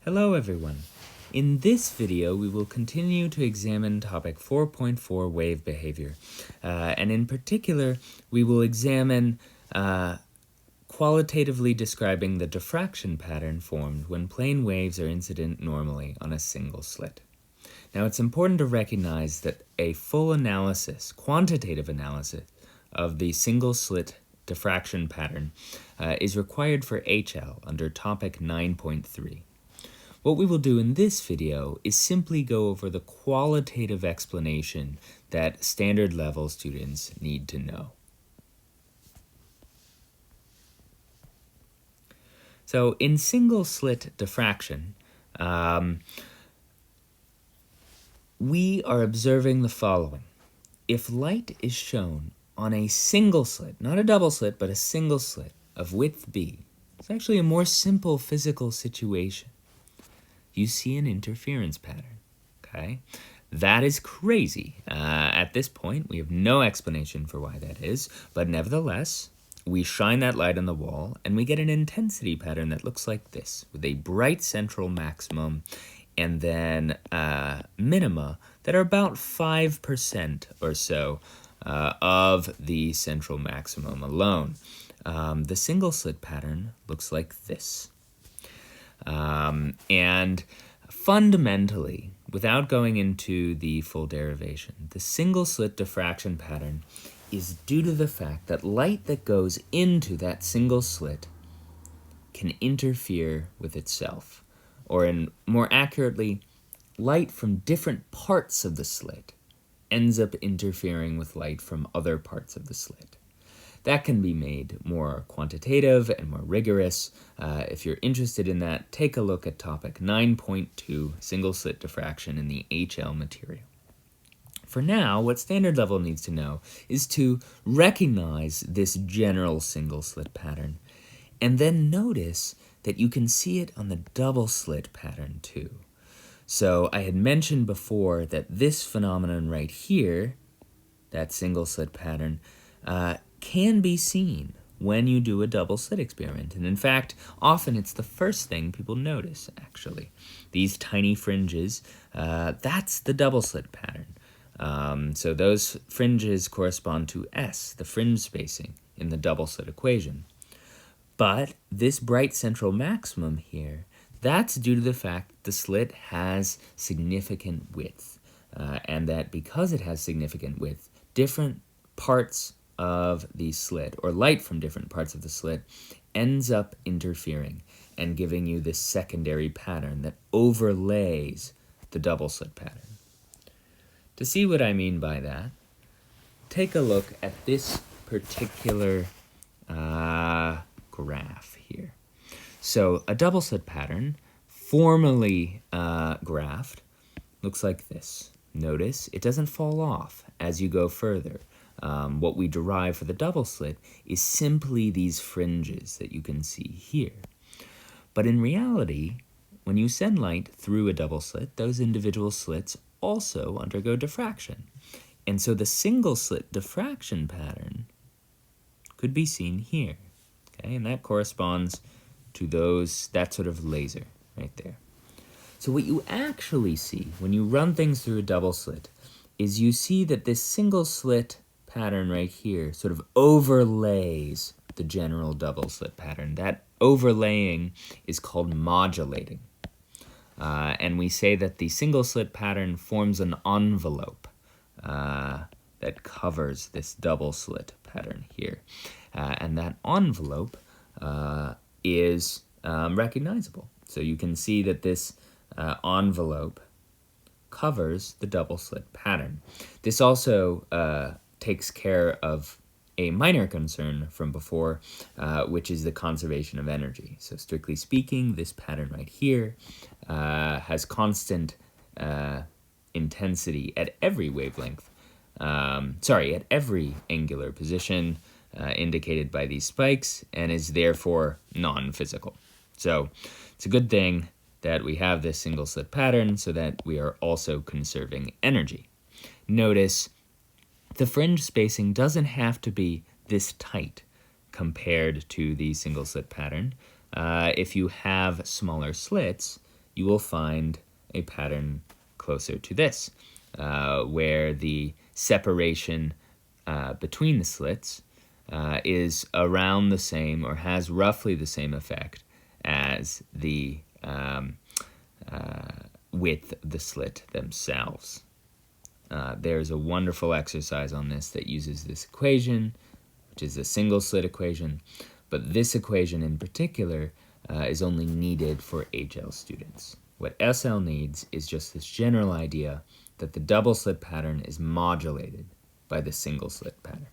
Hello everyone. In this video, we will continue to examine topic 4.4 wave behavior. And in particular, we will examine qualitatively describing the diffraction pattern formed when plane waves are incident normally on a single slit. Now, it's important to recognize that a full analysis, quantitative analysis, of the single slit diffraction pattern is required for HL under topic 9.3. What we will do in this video is simply go over the qualitative explanation that standard level students need to know. So in single slit diffraction, we are observing the following. If light is shown on a single slit, not a double slit, but a single slit of width b, it's actually a more simple physical situation. You see an interference pattern, okay? That is crazy. At this point, we have no explanation for why that is, but nevertheless, we shine that light on the wall, and we get an intensity pattern that looks like this, with a bright central maximum, and then minima that are about 5% or so of the central maximum alone. The single slit pattern looks like this. And fundamentally, without going into the full derivation, the single slit diffraction pattern is due to the fact that light that goes into that single slit can interfere with itself, or more accurately, light from different parts of the slit ends up interfering with light from other parts of the slit. That can be made more quantitative and more rigorous. If you're interested in that, take a look at topic 9.2, single slit diffraction in the HL material. For now, what standard level needs to know is to recognize this general single slit pattern, and then notice that you can see it on the double slit pattern too. So I had mentioned before that this phenomenon right here, that single slit pattern, can be seen when you do a double slit experiment. And in fact, often it's the first thing people notice, actually. These tiny fringes, that's the double slit pattern. So those fringes correspond to S, the fringe spacing, in the double slit equation. But this bright central maximum here, that's due to the fact the slit has significant width. And that because it has significant width, different parts of the slit, or light from different parts of the slit, ends up interfering and giving you this secondary pattern that overlays the double slit pattern. To see what I mean by that, take a look at this particular graph here. So a double slit pattern, formally graphed, looks like this. Notice it doesn't fall off as you go further. What we derive for the double slit is simply these fringes that you can see here. But in reality, when you send light through a double slit, those individual slits also undergo diffraction. And so the single slit diffraction pattern could be seen here. Okay, and that corresponds to that sort of laser right there. So what you actually see when you run things through a double slit is you see that this single slit pattern right here sort of overlays the general double slit pattern. That overlaying is called modulating. And we say that the single slit pattern forms an envelope that covers this double slit pattern here. And that envelope is recognizable. So you can see that this envelope covers the double slit pattern. This also takes care of a minor concern from before, which is the conservation of energy. So strictly speaking, this pattern right here has constant intensity at every wavelength, at every angular position indicated by these spikes, and is therefore non-physical. So it's a good thing that we have this single slit pattern so that we are also conserving energy. Notice the fringe spacing doesn't have to be this tight compared to the single slit pattern. If you have smaller slits, you will find a pattern closer to this, where the separation between the slits is around the same or has roughly the same effect as the width of the slit themselves. There's a wonderful exercise on this that uses this equation, which is a single slit equation, but this equation in particular is only needed for HL students. What SL needs is just this general idea that the double slit pattern is modulated by the single slit pattern.